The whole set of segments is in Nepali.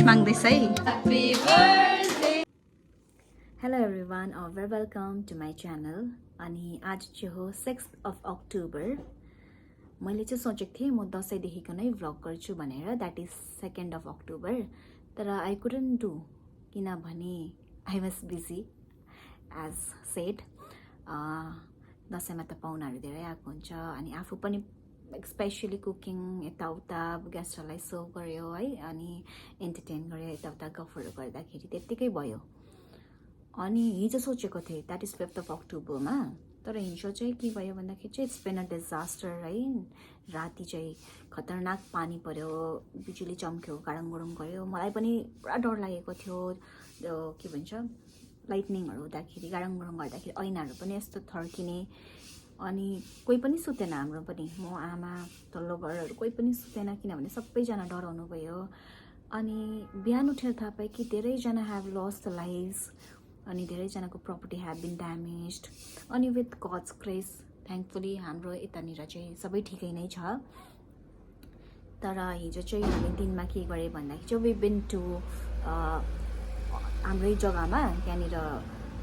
विश माग्दैछ है Happy birthday Hello everyone very welcome to my channel अनि आज चाहिँ हो 6th of October मैले चाहिँ सोचेको थिएँ म दशैंदेखिको नै भ्लग गर्छु भनेर that is 2nd of October तर I couldn't do किनभने I was busy as said दशैंमा त पाहुनाहरू धेरै आएको हुन्छ अनि आफू पनि स्पेशली कुकिङ यताउता गेस्टहरूलाई सर्भ गर्यो है अनि एन्टरटेन गर्यो यताउता गफहरू गर्दाखेरि त्यतिकै भयो अनि हिजो सोचेको थिएँ that is 5th of October मा तर हिजो चाहिँ के भयो भन्दाखेरि चाहिँ इट्स बिन अ डिजास्टर है राति चाहिँ खतरनाक पानी पर्यो बिजुली चम्क्यो गाडङगुडुङ गर्यो मलाई पनि पुरा डर लागेको थियो के भन्छ लाइटनिङहरू हुँदाखेरि गाडङगुडुङ गर्दाखेरि ऐनाहरू पनि यस्तो थर्किने अनि कोही पनि सुतेन हाम्रो पनि म आमा तल्लो घरहरू कोही पनि सुतेन किनभने सबैजना डराउनु भयो अनि बिहान उठेर थाहा पाएँ कि धेरैजना हेभ लस्ट द लाइव्स अनि धेरैजनाको प्रपर्टी हेभ बिन ड्यामेज्ड अनि विथ गड्स ग्रेस थ्याङ्कफुली हाम्रो यतानिर चाहिँ सबै ठिकै नै छ तर हिजो चाहिँ हामी दिनमा के गरेँ भन्दाखेरि चाहिँ वी बिन टु हाम्रै जग्गामा त्यहाँनिर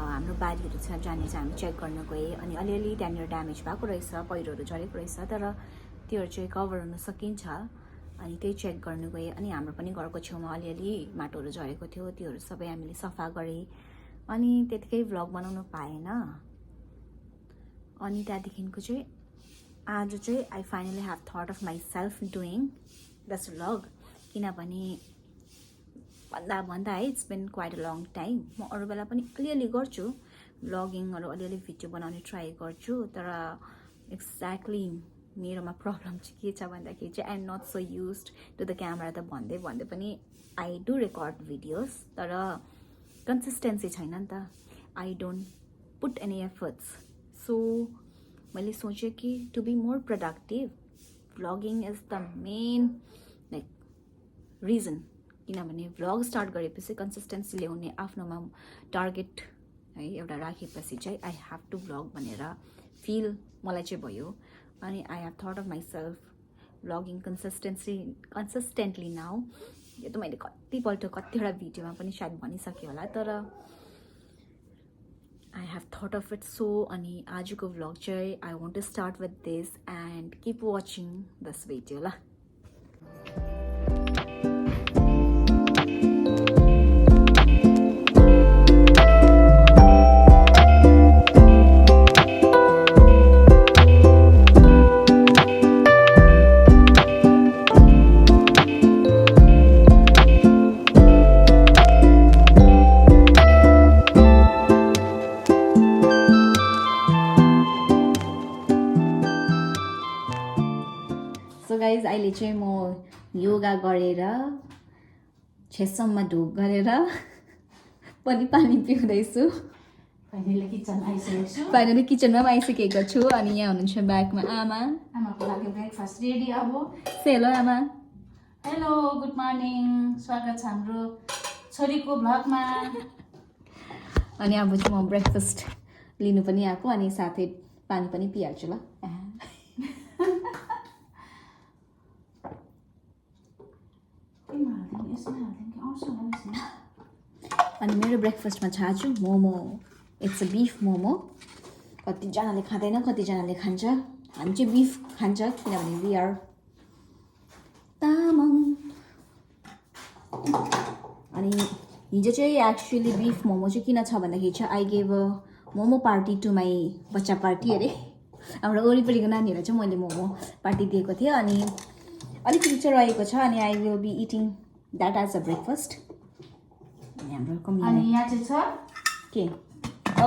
हाम्रो बारीहरू छ जाने चाहिँ हामी चेक गर्न गएँ अनि अलिअलि त्यहाँनिर ड्यामेज भएको रहेछ पहिरोहरू झरेको रहेछ तर त्योहरू चाहिँ कभर हुन सकिन्छ अनि त्यही चेक गर्नु गएँ अनि हाम्रो पनि घरको छेउमा अलिअलि माटोहरू झरेको थियो त्योहरू सबै हामीले सफा गरेँ अनि त्यतिकै भ्लग बनाउनु पाएन अनि त्यहाँदेखिको चाहिँ आज चाहिँ I finally have thought of myself doing this vlog किनभने भन्दा है it's been quite a long time म अरू बेला पनि अलिअलि गर्छु भ्लगिङहरू अलिअलि भिडियो बनाउने ट्राई गर्छु तर एक्ज्याक्टली मेरोमा प्रब्लम चाहिँ के छ भन्दाखेरि चाहिँ I am not so used to the camera त भन्दै पनि आई डु रेकर्ड भिडियोज तर कन्सिस्टेन्सी छैन नि त I don't put any efforts so मैले सोचेँ कि to be more productive vlogging is the main like reason किनभने भ्लग स्टार्ट गरेपछि कन्सिस्टेन्सी ल्याउने आफ्नोमा टार्गेट है एउटा राखेपछि चाहिँ आई हेभ टु भ्लग भनेर फिल मलाई चाहिँ भयो अनि I have thought of my self vlogging consistently now यो त मैले कतिपल्ट कतिवटा भिडियोमा पनि सायद भनिसकेँ होला तर I have thought of it so अनि आजको भ्लग चाहिँ I want to start with this and keep watching this video ल सो गाइज अहिले चाहिँ म योगा गरेर छेसम्म ढोक गरेर पनि पानी पिउँदैछु फाइनली किचनमा पनि आइसकेको छु अनि यहाँ हुनुहुन्छ ब्याकमा आमाको लागि ब्रेकफास्ट रेडी अब से हेलो आमा हेलो गुड मर्निङ स्वागत छ हाम्रो छोरीको भ्लगमा अनि अब चाहिँ म ब्रेकफास्ट लिनु पनि आएको अनि साथै पानी पनि पिइहाल्छु ल अनि मेरो ब्रेकफास्टमा छ आज momo it's a beef momo कतिजनाले खाँदैन कतिजनाले खान्छ हामी चाहिँ बिफ खान्छ किनभने वी आर तामाङ अनि हिजो चाहिँ एक्चुअली बिफ मोमो चाहिँ किन छ भन्दाखेरि चाहिँ I gave a momo party to my बच्चा पार्टी अरे हाम्रो वरिपरिको नानीहरूलाई चाहिँ मैले मोमो पार्टी दिएको थिएँ अनि अलिकति चाहिँ रहेको छ अनि I will be eating that as a breakfast अनि हाम्रो अनि यहाँ चाहिँ छ के औ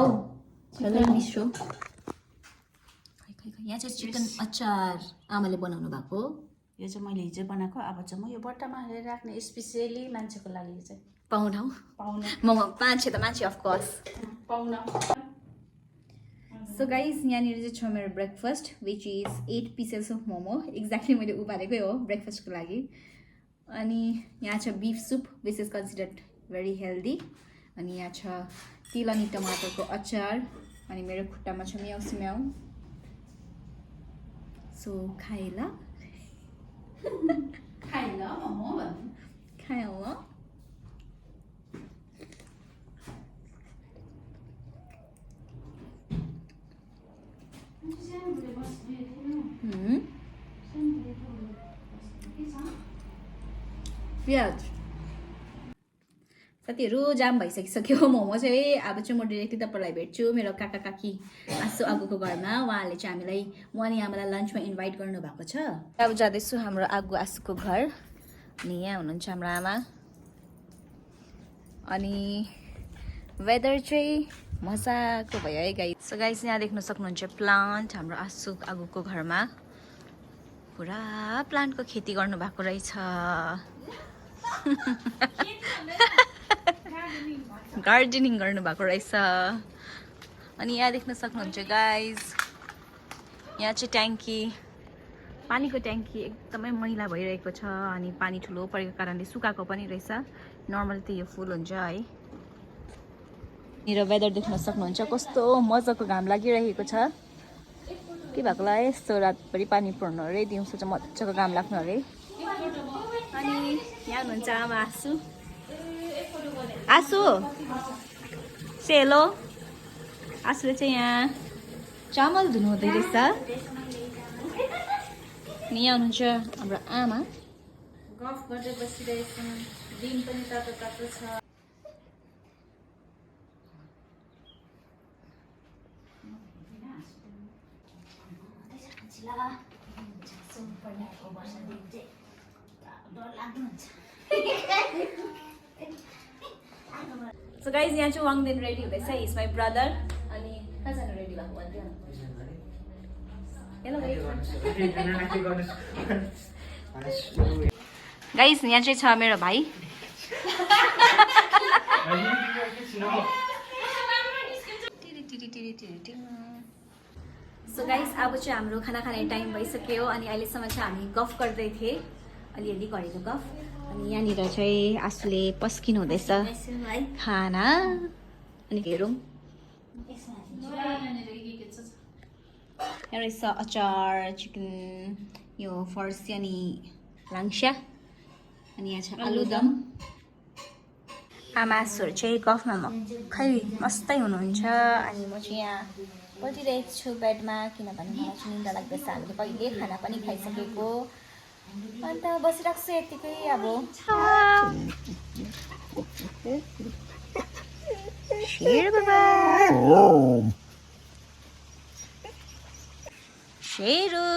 मिसो यहाँ चाहिँ चिकन अचार आमाले बनाउनु भएको यो चाहिँ मैले हिजो बनाएको अब चाहिँ म यो बट्टामा हालेर राख्ने स्पेसियली मान्छेको लागि चाहिँ पाहुना म मान्छे त मान्छे अफकोर्स पाहुना सो गाइज यहाँनिर चाहिँ छ मेरो breakfast which is 8 pieces of momo exactly मैले उबालेकै हो ब्रेकफास्टको लागि अनि यहाँ छ beef soup which is considered very healthy अनि यहाँ छ तिल अनि टमाटरको अचार अनि मेरो खुट्टामा छ म्याउ सिम्याउ सो खाएला खाएला मोमो खाएला प्याज साथीहरू जाम भइसकिसक्यो मोमो चाहिँ। अब चाहिँ म डिरेक्टली तपाईँलाई भेट्छु मेरो काका काकी आसु आगोको घरमा। उहाँहरूले चाहिँ हामीलाई म अनि आमालाई लन्चमा इन्भाइट गर्नुभएको छ। अब जाँदैछु हाम्रो आगो आसुको घर। अनि यहाँ हुनुहुन्छ हाम्रो आमा। अनि वेदर चाहिँ मजाको भयो है गाइस। सो गाइस यहाँ देख्न सक्नुहुन्छ प्लान्ट हाम्रो आसु आगोको घरमा। पुरा प्लान्टको खेती गर्नुभएको रहेछ। गार्डनिङ गर्नुभएको रहेछ। अनि यहाँ देख्न सक्नुहुन्छ गाइज, यहाँ चाहिँ ट्याङ्की, पानीको ट्याङ्की एकदमै मैला भइरहेको छ। अनि पानी ठुलो परेको कारणले सुकाएको पनि रहेछ। नर्मल त यो फुल हुन्छ है। मेरो वेदर देख्न सक्नुहुन्छ कस्तो मजाको घाम लागिरहेको छ। के भएको होला यस्तो रातभरि पानी पर्नु अरे, दिउँसो चाहिँ मजाको घाम लाग्नु अरे। अनि यहाँ हुनुहुन्छ आमा आसु। आसु सेलो। आसुले चाहिँ यहाँ चामल धुनु हुँदै रहेछ। अनि यहाँ हुनुहुन्छ हाम्रो आमा। गफ गर्दै बसिरहेछौँ। दिन पनि तातो तातो छ। सो गाइज यहाँ चाहिँ वाङदेन रेडी हुँदैछ। Is my brother. अनि कहाँ जानु रेडी भएको भन्थ्यो। गाइज यहाँ चाहिँ छ मेरो भाइ। सो गाइज अब चाहिँ हाम्रो खाना खाने टाइम भइसक्यो। अनि अहिलेसम्म चाहिँ हामी गफ गर्दै थिएँ, अलिअलि गरेको गफ। अनि यहाँनिर चाहिँ आसुले पस्किनु हुँदैछ खाना। अनि हेरौँ यहाँ रहेछ अचार, चिकन, यो फर्सी अनि लाङ्स्या। अनि यहाँ छ आलुदम। आमा आसुहरू चाहिँ गफमा खै मस्तै हुनुहुन्छ। अनि म चाहिँ यहाँ बसिरहेको छु बेडमा, किनभने मलाई चाहिँ निन्दा लाग्दैछ। हामीले कहिले खाना पनि खाइसकेको। अन्त बसिरहेको छु यतिकै। अब शेर बाबा, शेरू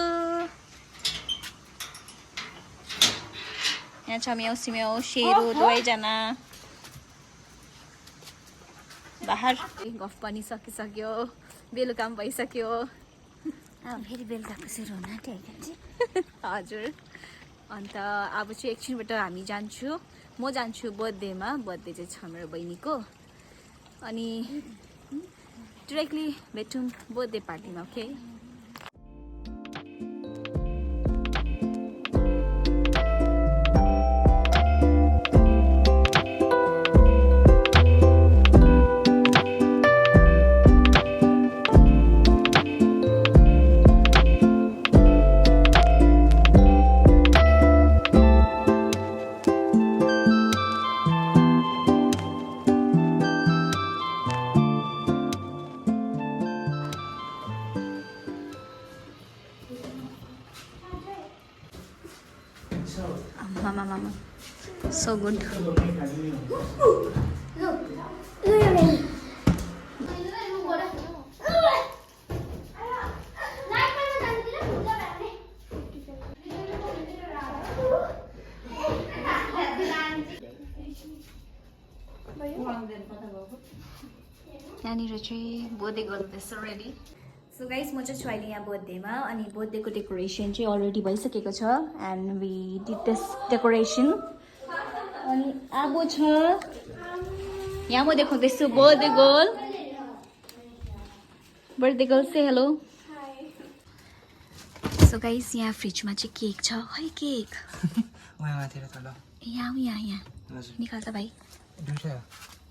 यहाँ छ। म्याउ सिम्याउ शेरू दुवैजना बाहर। गफ पनि सकिसक्यो, बेलुका पनि भइसक्यो। फेरि बेलुकाको सुरु हुन आँटिहाल्छ। हजुर। अन्त अब चाहिँ एकछिनबाट हामी जान्छु, म जान्छु बर्थडेमा। बर्थडे चाहिँ छ मेरो बहिनीको। अनि डिरेक्टली भेटौँ बर्थडे पार्टीमा। Okay Mama. So good. यहाँनिर चाहिँ बर्थडे गर्दैछ रेडी। सो गाइस म चाहिँ छु अहिले यहाँ बर्थडेमा। अनि बर्थडेको डेकोरेसन चाहिँ अलरेडी भइसकेको छ। And we did this decoration. अनि अब छ यहाँ म देखाउँदैछु birthday girl. Birthday girl say hello. So guys यहाँ फ्रिजमा चाहिँ केक छ। है केक यहाँ निकाल त भाइ।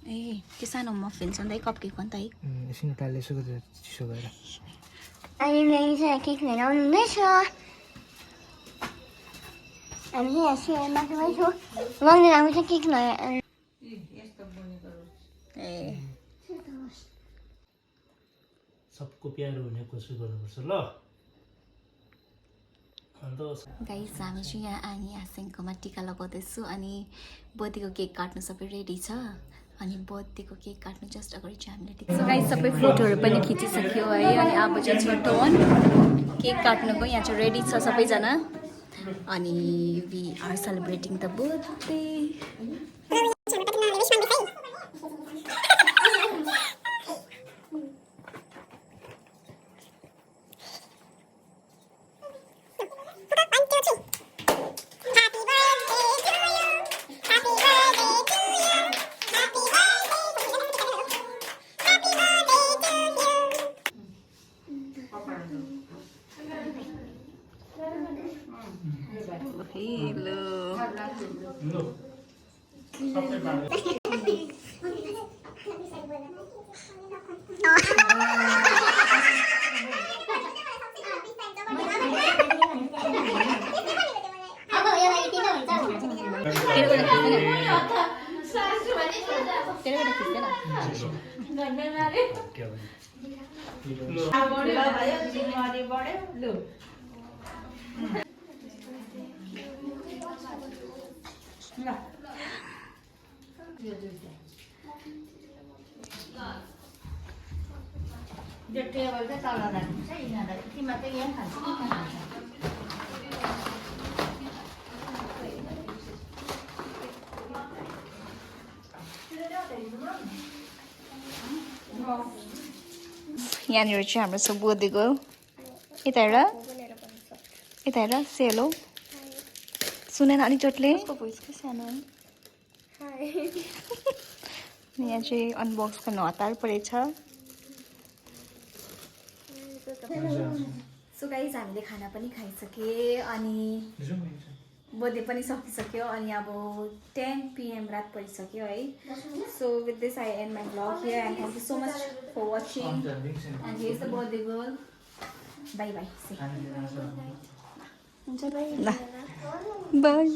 ए त्यो सानो मफिन्स अन्त कप केक अन्त है। एकछिन निकाल्दै छु चिसो भएर। अनि मैले चाहिँ केक लिएर आउनुहुँदैछ। हामी चाहिँ यहाँ माथि छु। मम्मीले हामी चाहिँ केक लगाएर ए सबको प्यारो हुने कोसिस गर्नुपर्छ ल अन्त गाइस हामी चाहिँ यहाँ आनी आसेङकोमा टिका लगाउँदैछु अनि बर्थडेको केक काट्नु सबै रेडी छ अनि बर्थडेको केक काट्नु जस्ट अगाडि चाहिँ हामीले टिका गाइस सबै फोटोहरू पनि खिचिसक्यो है अनि अब चाहिँ छोटो केक काट्नुको यहाँ चाहिँ रेडी छ सबैजना अनि we are celebrating the birthday यो टेबल चाहिँ तल राख्नुहुन्छ यिनीहरूलाई तिमीहरू चाहिँ यहाँ खान्छ कि कहाँ खान्छ यहाँनिर चाहिँ हाम्रो सब बोधेको यता हेर सेलो सुनेन अलिक चोटले सानो यहाँ चाहिँ अनबक्स गर्नु हतार परेछ सो गाइस हामीले खाना पनि खाइसके अनि बर्थडे पनि सकिसक्यो अनि अब 10 PM रात परिसक्यो है so with this I end my vlog here and thank you so much for watching and here is the birthday girl bye bye हुन्छ बाई बाई